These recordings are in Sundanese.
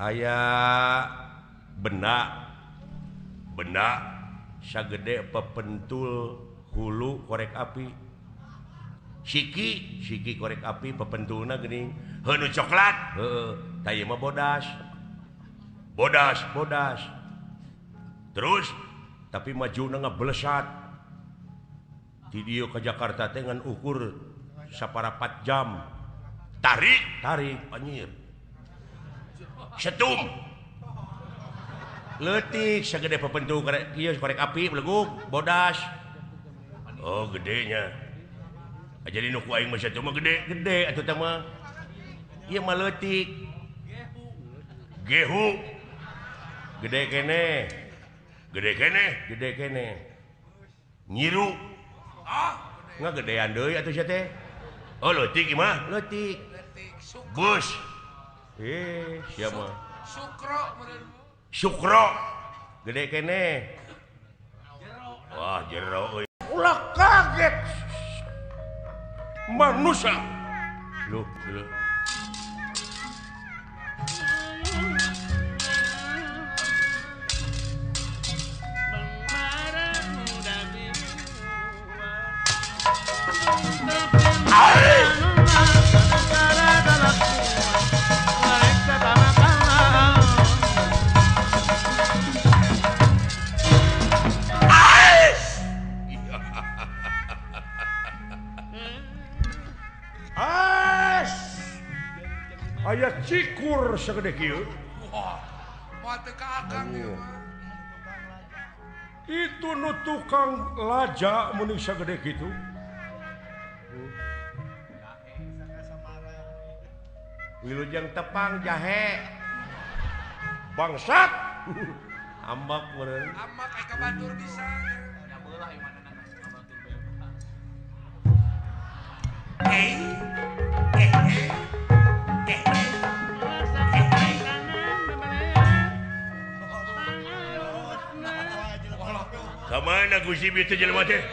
Aya benak sagede pepentul hulu korek api siki korek api pepentulna geuning heuh coklat tah mah bodas terus tapi majuna ngablesat di dieu ke Jakarta teh ngan ukur saparapat jam tarik anjir setum leutik sagede pepentul korek api beleguk bodas oh gedenya jadi nu ku aing mah setum mah gede atuh teh mah ieu mah leutik gehu gede kene nyiru ngagedean deui atuh sia teh oh leutik ieu mah leutik bus sia mah Sukro gede kene wah jero ulah kaget manusia loh aya cikur sagede kieu wah moal teu ka akang ieu mah itu nu tukang laja mun sagede kitu wilujeng tepang jahe bangsat ambak meureun ambak aya ka batur bisa kamana Gusti bieu teh jelema teh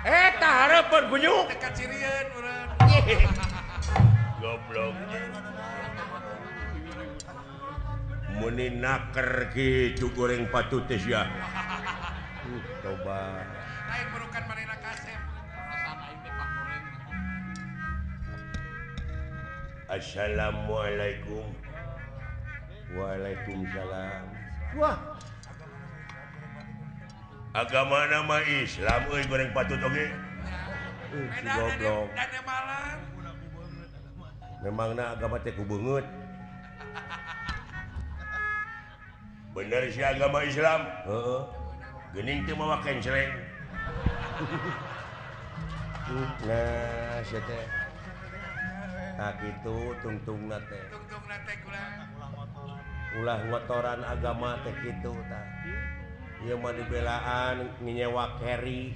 eta hareupeun gunyuk dekat cirieun urang goblok muni naker kitu goreng patut teh sia coba lain merukan manehna kasep Assalamualaikum Waalaikumsalam wah agama nama Islam euy goreng patut oge si goblok dan malang memangna agama teh ku beungeut bener si agama Islam heeh geuning teu mawa kenceleng nah sia teh tah kitu tungtungna teh ulah ngotoran agama teh kitu tah ieu mah dibelaan nyewa carry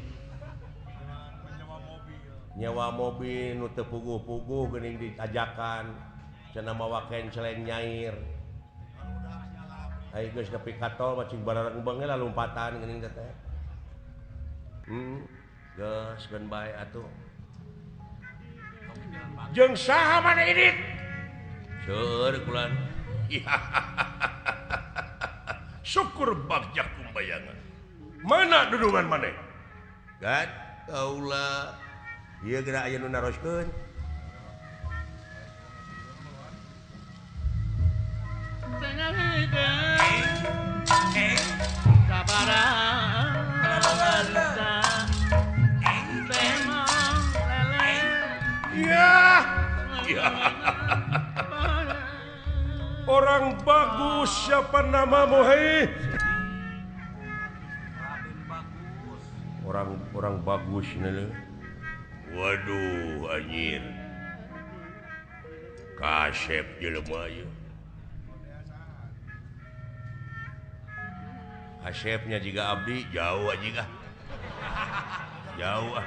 nyewa mobil nu teu puguh-puguh geuning ditajakan cenah mawa kenceleng nyair ai geus nepi ka tol macing barareng beung lah lompatan geuning teh geus geun bae atuh jeung saha maneh idit seueur kulan syukur bagja kumbayangan mana dudungan maneh gad kaula ieu geura aya nu naroskeun orang bagus siapa namamu hei orang bagus nih waduh anjir kasep jelema ieu kasepnya juga abdi jauh aja jauh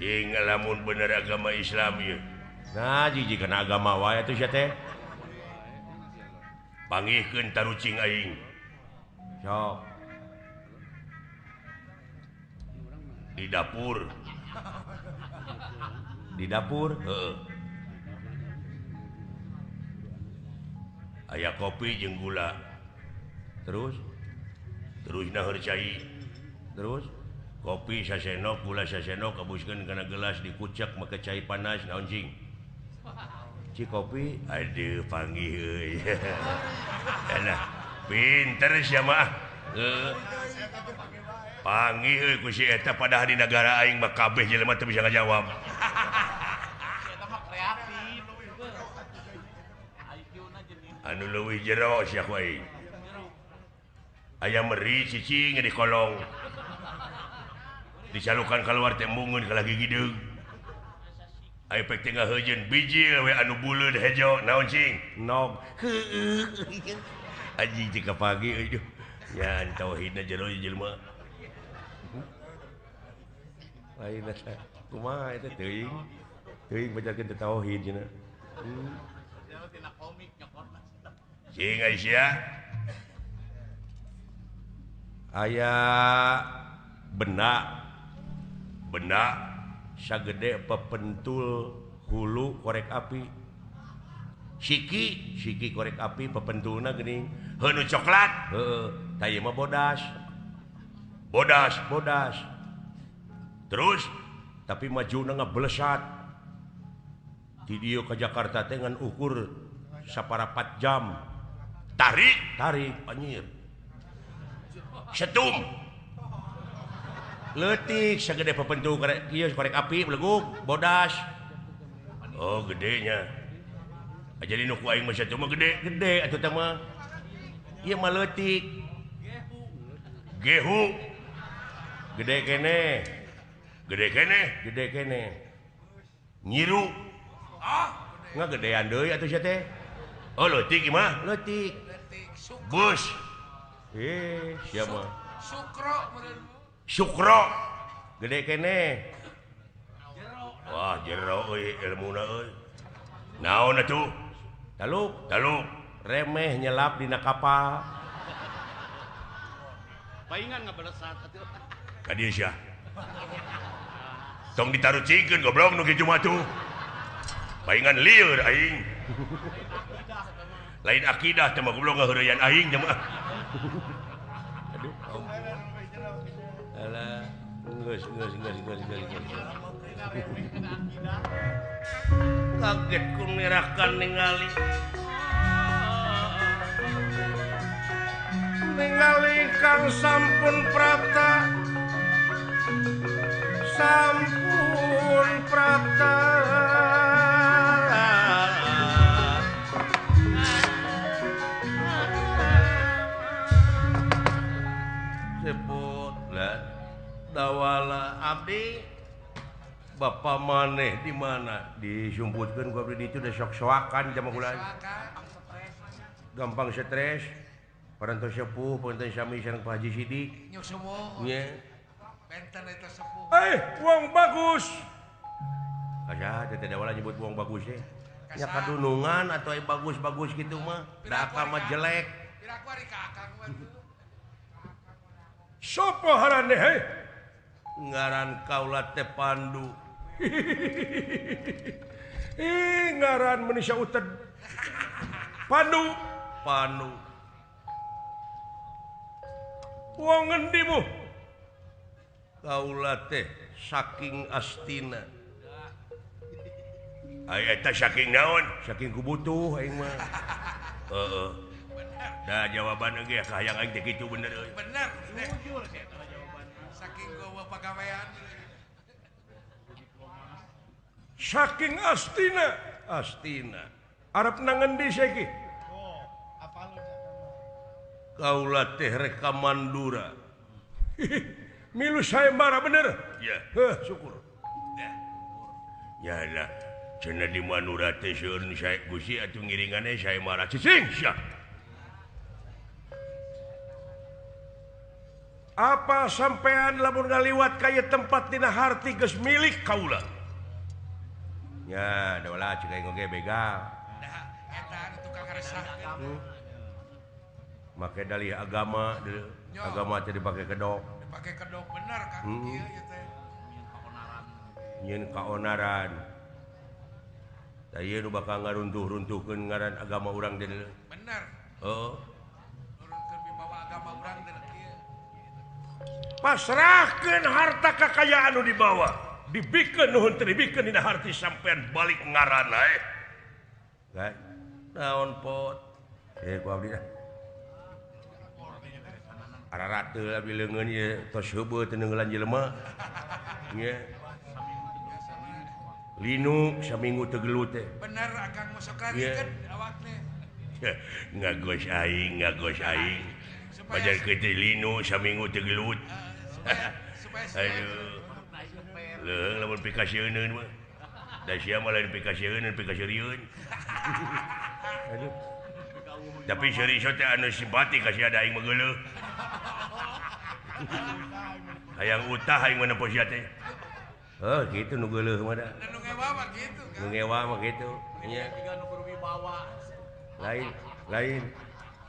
cing lamun bener agama Islam ya nah jiji kana agama wae atuh sia teh panggihkeun tarucing aing sok di dapur aya kopi jeung gula terus cai terus kopi sasenok gula sasenok kabuskeun kana gelas dikucek make cai panas naon cing ci kopi aduh panggih euy elah pinter sia mah panggih euy ku si eta padahal di negara aing mah kabeh jelema teu bisa ngajawab anu leuwih jero sia ku aing aya meri cicing di kolong dicalukan keluar tembungeun ka lagi gideung aya pek tengah heujeun bijil we anu buleud hejo naon cing nog anjing tika pagi euy nya tauhidna jero jelema lain eta kumaha eta teuing bacakeun teh tauhid cenah cing Aisyah aya benak sagede pepentul hulu korek api siki korek api pepentulna geuning heuh coklat tah ieu mah bodas terus tapi majuna ngablesat di dieu ka Jakarta teh ngan ukur saparapat jam tarik anjir setum leutik sagede pepentul korek api beleguk bodas oh gedenya jadi nu ku aing mah setum mah gede atuh teh mah ieu mah leutik gehu gede kene nyiru ngagedean deui atuh sia teh oh leutik ieu mah leutik bus sia mah Sukro gede kene wah jero euy ilmuna euy naon atuh taluk remeh nyelap dina kapal paingan ngabalesat atuh ka dieu sia tong ditarucikeun goblok nu kitu mah tuh paingan lieur aing lain akidah teh mah goblok ngaheureuyan aing teh mah geus kaget ku mirakan ningali kang sampun prapta sebut lah dawala abdi Bapak maneh di mana disumputkeun ku abdi ditu da sok-soakan jam ulah gampang stres parantos sepuh parantos sami sareng Pak Haji Sidik nyuk sepuh nya benten eta sepuh uang bagus kaca teh dawala nyebut uang bagus teh nya kadunungan atau bagus-bagus gitu mah da ka mah jelek piraku ari ka akang mah sopo haraneh ngaran kaula teh Pandu ngaran manusia uted Pandu wong ngendi mu kaula teh saking Astina aya eta saking naon saking kubutuh aing mah heeh da jawaban ge hayang aing teh kitu bener euy bener jujur saking gua pagawean saking Astina arep nang ngendi saiki kaula teh rek ka Mandura milu sayembara bener ya syukur ya lah cenah di Mandura teh seueun sae Gusti atuh ngiringane sayembara cicing sia apa sampean lamun ngaliwat ka ieu tempat dina harti geus milik kaula nya da ulah cek aing oge begal da eta anu tukang ngaresahkeun make dalih agama teh dipake kedok dipake kedok bener kan ieu teh nyen kaonaran tah bakal ngaruntuh-runtuhkeun ngaran agama urang teh. Bener. Oh. Nurunkeun wibawa agama urang teh kieu. Pasrahkeun harta kakayaan nu dibawa. Dibikeun nuhun teu dibikeun dina harti sampean balik ngaranna Kan? Naon pot? Ku abdi dah. Ararat teu abi leungeun ieu tos heubeut teu neunggelan jelema. Nya. Linu saminggu teu gelut teh. Bener akang masuk karikeun awakna. Ngagos aing. Pajar kitu linu saminggu teu gelut. Supaya Aduh. Leung lamun pikasieun mah. Da sia mah lain pikasieun pikasieun. Aduh. Tapi serius teh anu simpati kasih ada aing mah geuleuh. Hayang utah aing mana posya teh. Oh, gitu nu geuleuh mah da. nu ngewa mah gitu kan. Nu ngewa mah gitu. Nya. Tiga nu berwibawa. Lain.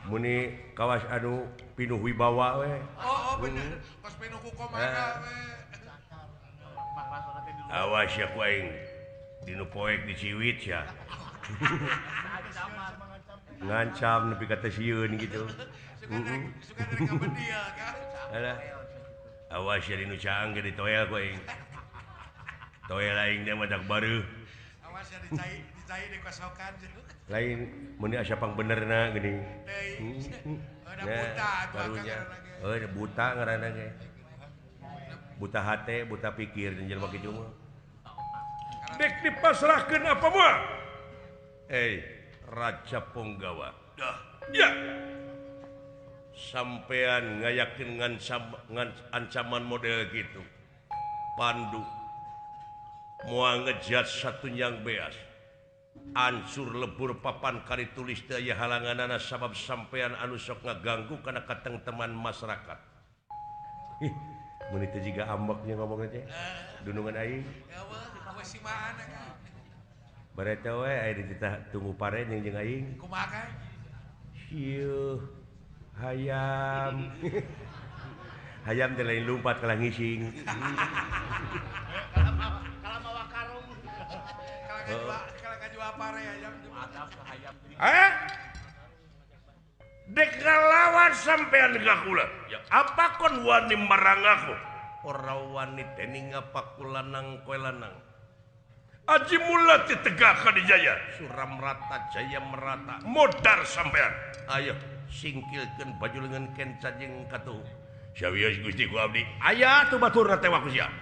Muni kawas anu pinuh wibawa we. Oh bener. Pas pinuh ku komaga we. Awas ya ku aing dinu poek di Ciwit ya. Ngancam nepi ka teh sieun gitu. Suka dari kabedia kan. Alah. Awas ya dinu caang ge ditoel ku aing. Toel aing teh mah dak bareuh. Awas ya dicai di kosokan. Lain meni asa pang benerna geuning. Ada buta barunya. Ada buta ngaranna ge. Buta hate, buta pikir dan jelema kitu mah. Dek dipasrahkeun apa mah? Raja Punggawa. Ya. Sampean ngayakeun ngan ancaman model gitu. Pandu moal ngejat satu yang beas. Ansur lebur papan kari tulis daya halanganana sabab sampean anu sok ngaganggu kana katengteman masyarakat. Mun itu jiga ambeknya ngomongna teh. Dunungan aing. Ya weh, si mana kan. Bareta we aya di titah tunggu pare jeung aing. Kumaha kan? Ieuh. Hayam. Hayam teh lain lumpat kalah ngising. Kalau mawa karung. Kalau kajua pare ayam. Adab ka hayam. Dek ngalawan sampean gakula. Ya apa kon wani marang aku? Ora wani tening apa kulanang koe lanang. Aji mulati tegak ka dijaya. Suram rata jaya merata. Modar sampean. Ayo singkilkeun baju leungeun kenca jeung katuh. Sawios Gusti ku abdi. Aya tuh baturna teh waku sia.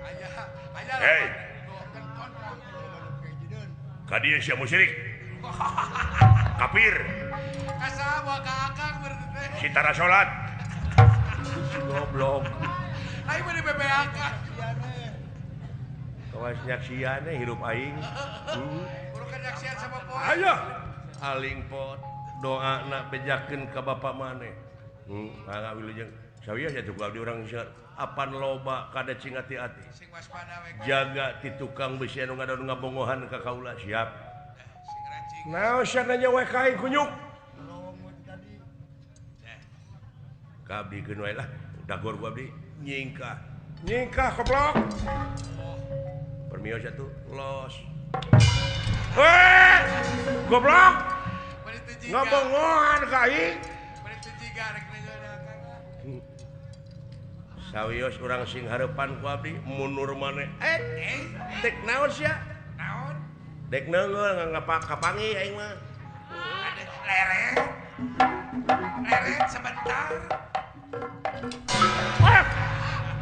Aya. Hei. Kadieu sia musyrik. Kafir. Kasawa ka akang berarti. Sitara salat. Goblok. Aing mah di BBAK. Kawas nyaksian hirup aing. Urang kanyaksian sama poe. Ayo. Aling pot doana bejakeun ka bapa maneh. Mangga wilujeng sawios atuh abdi urang seueur. Apan loba kada cing ati-ati. Sing waspada we. Jaga ti tukang besi anu ngadaon ngabongohan ka kaula siap. Sing rancing. Naon sananya we ka aing kunyuk. Kabdikeun wae lah. Dagor ku abdi nyingkah. Nyingkah goblok. Permios atuh los. Weh! Goblok. Ngabongohan ka aing. Bari teu jiga rek negeuna akang. Sawios urang sing hareupan ku abdi mundur maneh. Dek naon sia? Naon? Dek neungeul kapangi aing mah. Ada leret. Leret sebentar.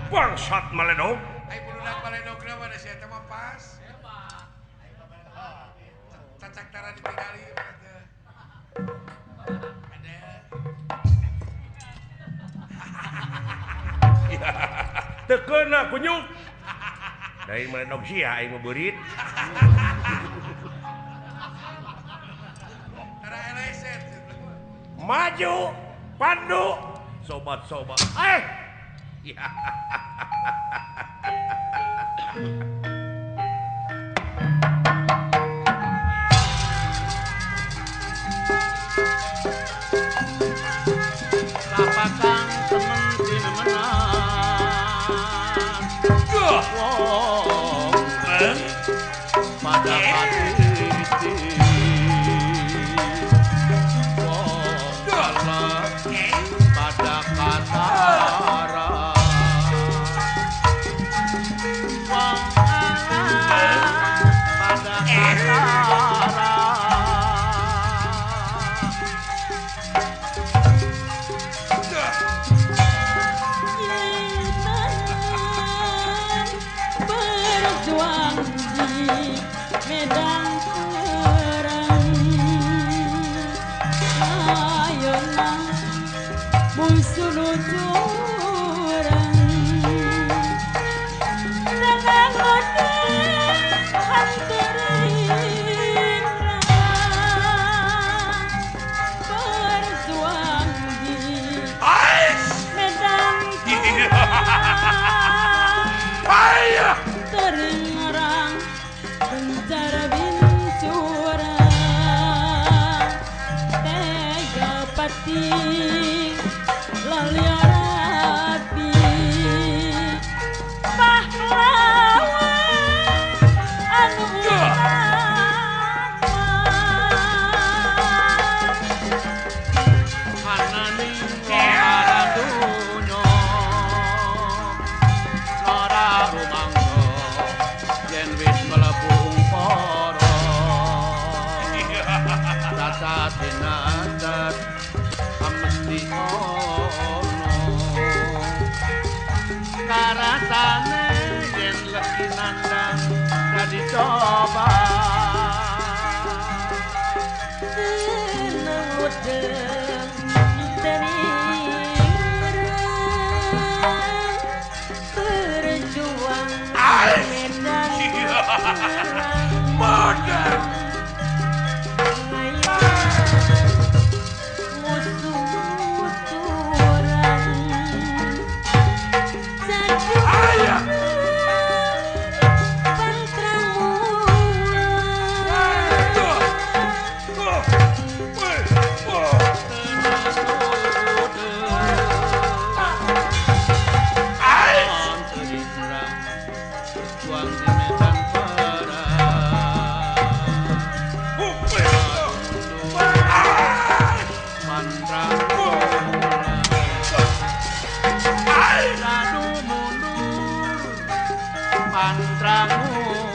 Bangsat maledog. Ai budak baledogna mah da sia teh mah pas. Cacak tara ditinggali teh. Ada. Teu keuna kunyuk. Dari maledog sia aing mah beurit. Tara eleset. Maju, pandu, sobat-sobat. Lapakang temen di menang. pada hati pada kasara pada kasara berjuang di medan perang ayo nang musuh curang dengan model hantarin berjuang di medan perang teringarang penjara bincurang tega pati lalia rapi pahlawan anu anani ora dunyo ora rumangsa yen wis mlebu para tata dinadat mesti ono karasane yen leki nandang dadi coba seneng udeng teringarang berjuang medan perang musuh curang sajuang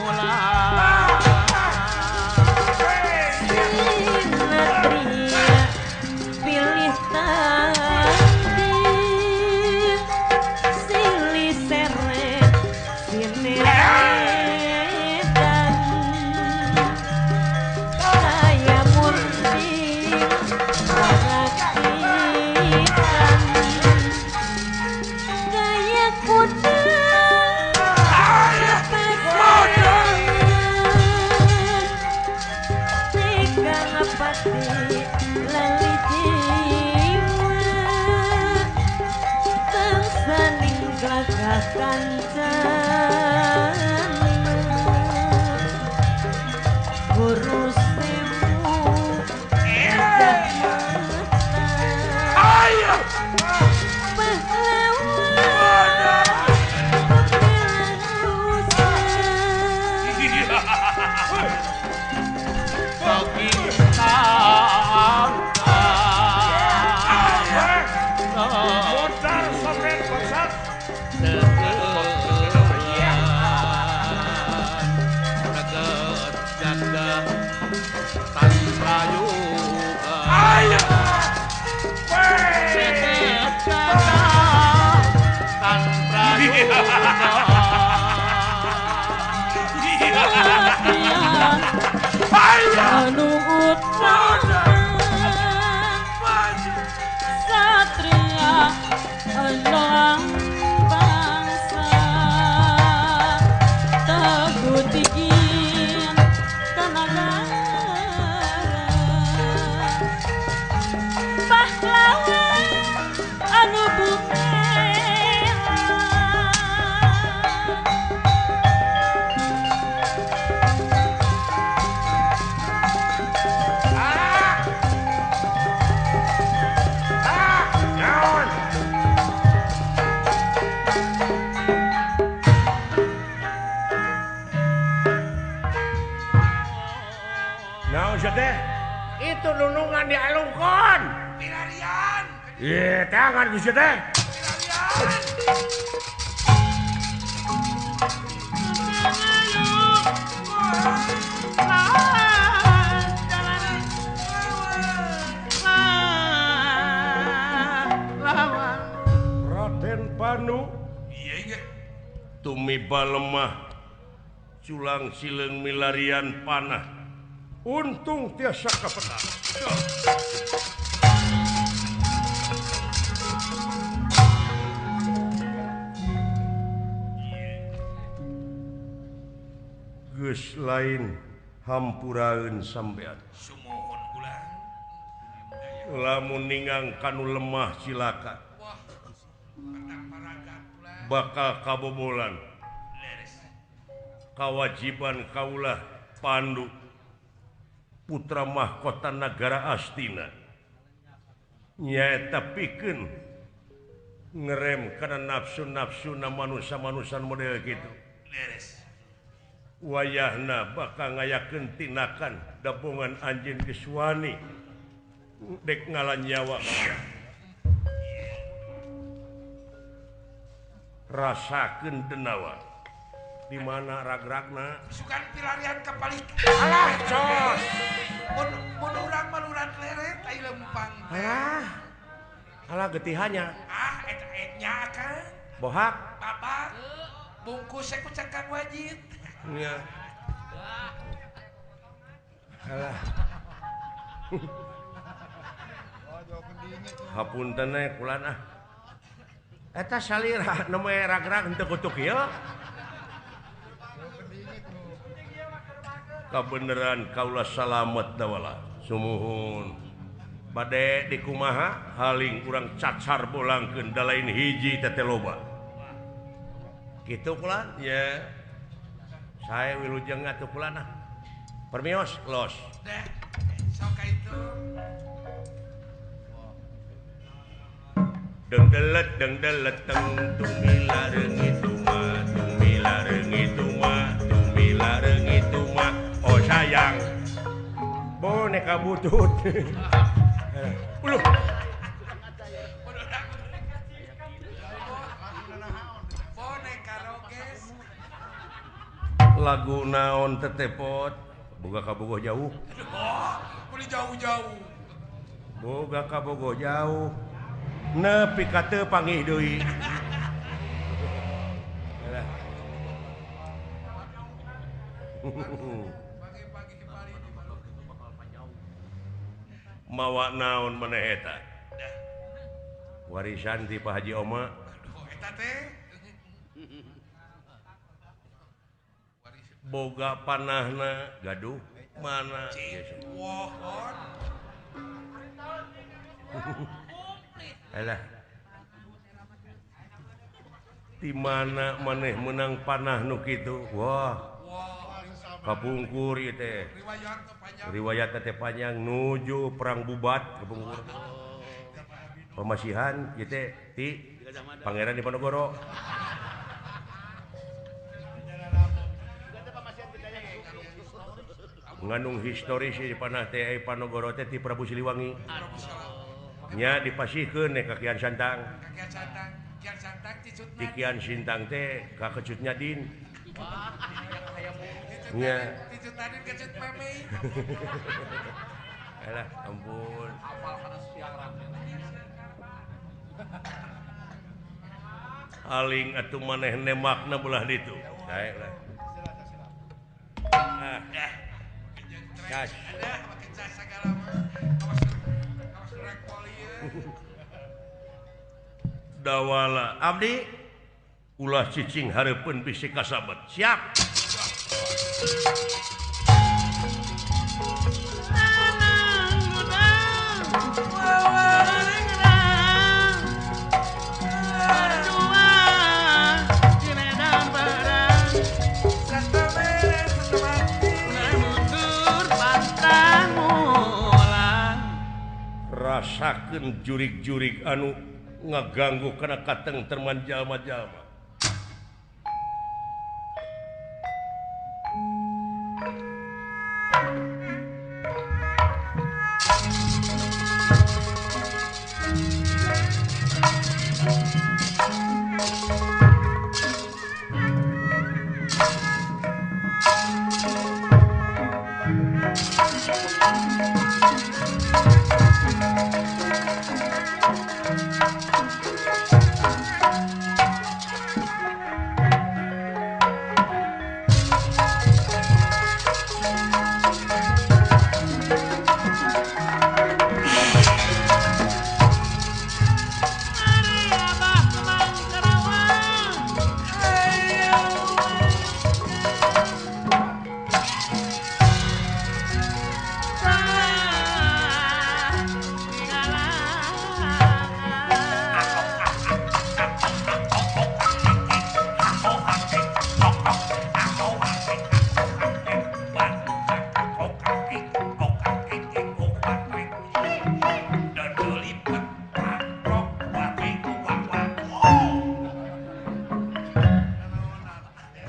berjuang di medan Satria Andang bangsa Teguh tinggi tenaga pahlawan anu bukti buset teh. Itu nunungan di alungkon. Pilarian. Iya, tangan buset teh. Pilarian. Raden Panu Iya iya. tumiba lemah culang sileng milarian panah untung tiasa kapetang. Geus lain hampuraeun sampean. Sumohon kula. Lamun ningang kanu lemah cilaka Wah. Petang paragat kula. bakal kabobolan. Leres. Kewajiban kaulah Pandu putra mahkota negara Astina nyaeta pikeun ngerem kana nafsu-nafsuna manusia-manusia model gitu. Leres. Wayahna bakal ngayakeun tinakan dabongan anjeun geus wani dek ngalan nyawa. Rasakeun denawa di mana rag-ragna Sukan pilarian kapalik. alah cos Mun urang maluran leret ai lempang. alah getihannya Ah eta etnya kan. bohak Bapak bungkus ku cangkang wajib. nya alah hapunten kulan eta salira nu mah rag-rag henteu kutuk ieu kabeneran kaulah salamet dawala sumuhun bade dikumaha haling urang cacar bolangkeun da lain hiji teh loba kitu kulan ya saya wilujeng atuh kulan permios los Deh. Sok ka itu. deng delet teng tumilareng itu mah oh sayang boneka butut uluh Boneka roges. lagu naon tetepot boga kabogoh jauh Oh, boleh jauh-jauh. boga kabogoh jauh nepi ka teu panggih deui Pagi-pagi kembali di mawa naon maneh eta Dah. warisan ti Pak Haji Oma Oh, eta teh. Waris. boga panahna gaduh mana Cik, wohon. alah di mana maneh menang panah nu kitu wah Wah, kapungkur ieu teh riwayat tuh panjang. riwayat teh panjang nuju perang bubat kapungkur pemasihan ieu teh ti Pangeran Diponegoro ngandung historis di panah teh Panogoro teh ti Prabu Siliwangi nya dipasihkeun ka Kian Santang Kakian santang, kian santang ticutna. ti Kian Sintang teh ka kecutnya Din Ticutna Nya. ticutna din kecut meme. alah ampun aling atuh maneh nemakna belah ditu sae lah gas Ada pakai cas segala mah. Kawas rek poli ya. dawala abdi ulah cicing hareupeun bisi kasabet siap Santa mere, santa mati. rasakeun jurig-jurig anu ngaganggu kana kateng terman jalma-jalma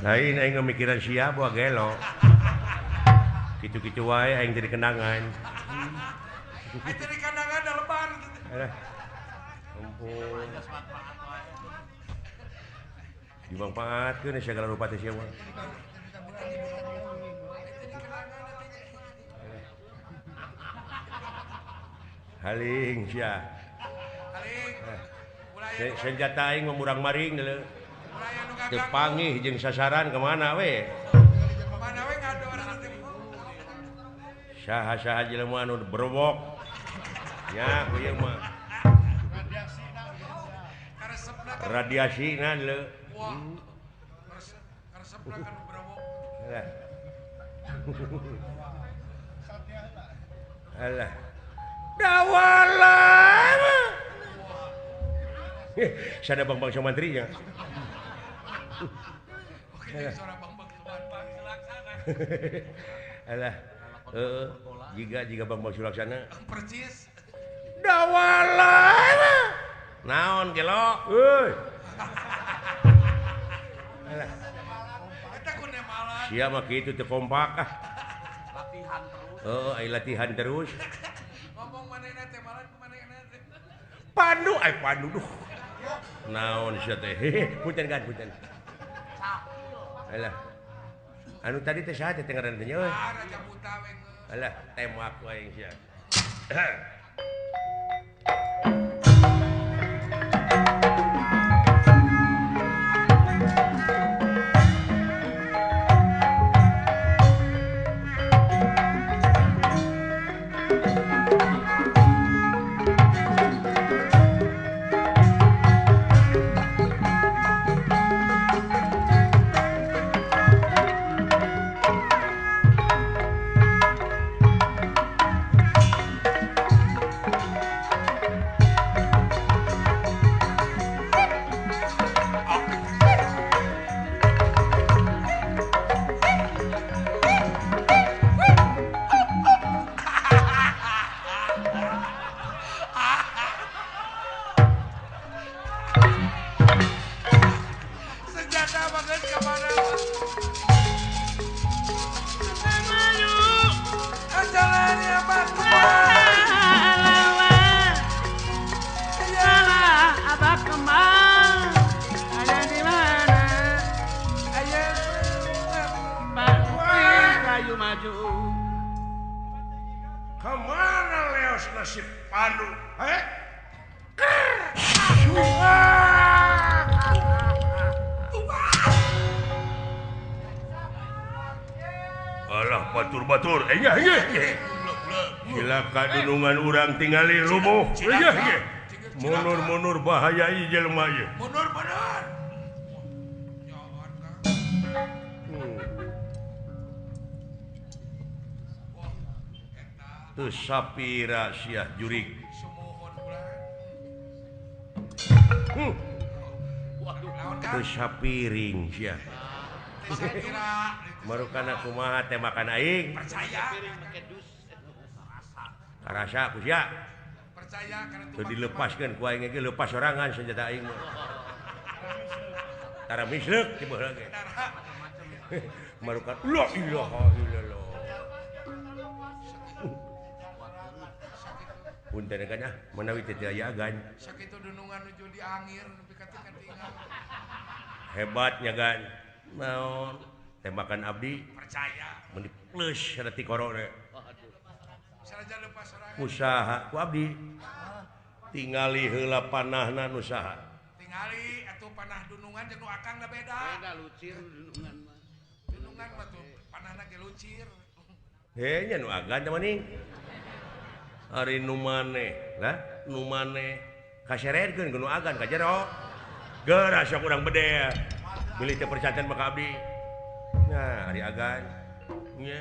lain aing ngemikiran sia buah gelo gitu-gitu wae aing jadi kenangan Aing jadi kandangan da lebar. alah ampun dimanfaatkeun segala rupa teh sia mah haling sia Aling. Mulai senjata aing memurang maring deuleu mulai anu teu gagang. pangih jeung sasaran kemana we Mana we ngador atuh. saha-saha jelema anu berwok nya ku ieu mah Karesepna radiasina deuleu wah. Karesepna kan berobok. alah alah dawalan sada bang Sumantri nya Oke, jadi seorang Bambang Sumantri Sulaksana. alah jika bang Sulaksana Percis. dawalan naon gelo euy alah Eta ku nemalan. sia mah kitu teu kompak ah Latihan terus. ai latihan terus Ngomong manehna teh malan ku manehna teh. Pandu duh naon sia teh punten kan punten alah anu tadi teh saha teh ngaranna teh euy Ah, Raja Buta we. alah tembak wae sia Senjata banget ka mana? Jalan ya Pak. Salah abah kembang ada di mana? Ayo. Pak kayu maju. kemana leos nasib Pandu alah batur-batur iya silaka dunungan urang tingali rubuh iya munur-munur bahayai jelema ieu Mundur. teu sapira sia jurig Sumuhun ulah. Naon teu kan? sapiring sia Saya kira marukana kumaha teh makan aing percaya karasa ku sia karena teu dilepaskeun ku aing ge lepas sorangan senjata aing mah tara misleuk ti baheula ge marukan la ilaha illallah punten kan ah menawi teu aya agan sakitu dunungan nuju di angir nepi ka tinggal hebatnya kan naon tembakan abdi percaya mun plus ada ti korona saraja lepas orang usaha ku abdi tingali heula panahna nu saha tingali atuh panah dunungan jeung nu akang da beda lucir dunungan mah. dunungan mah tuh panahna ge lucir he nya nu agan teh maning ari nu maneh lah nu maneh kasererekeun nu agan ka jero geura sok urang bede milih teh percanten maka abdi nah ari agan nya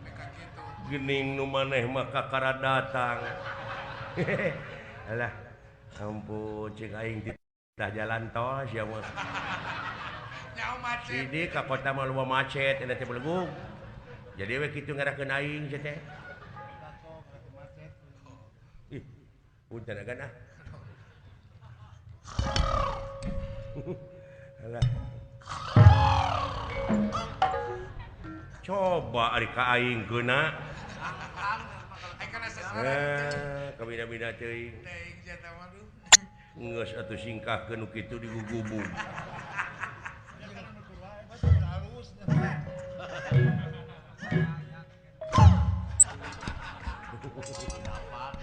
mereka gitu gening nu maneh maka kara datang alah ampun cing aing titah jalan tol sia mah nyaho macet sidi ka kota mah loba macet eta teh belegung Jadi we kitu ngarakeun aing teh. Ih, punten agan ah. Alah. Coba ari ka aing geuna. Kabina-bina teuing. Geus atuh singkahkeun nu kitu digugubung.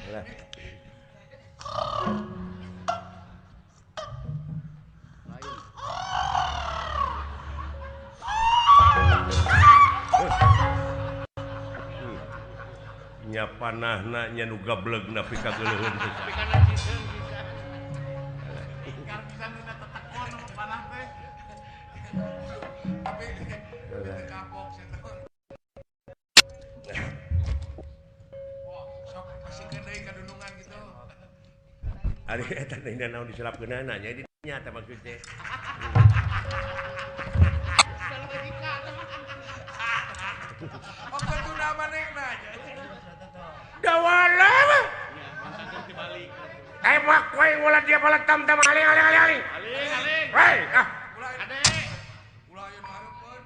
Lah. Nya panahna nya nu gablegna pi ka geuleuheun teh. Ari eta teh naon diselapkeunana nya di nyata maksud teh. Oh, betuna manehna nya. Dawala. Tembak we ulah dia bala tam-tam aling. Aling. Hei, ah. Ade. Ulah aya nu hareupeun.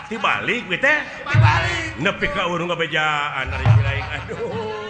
Tibalik we teh. Balik. Nepi ka urang ngabejaan ari silaing. Aduh.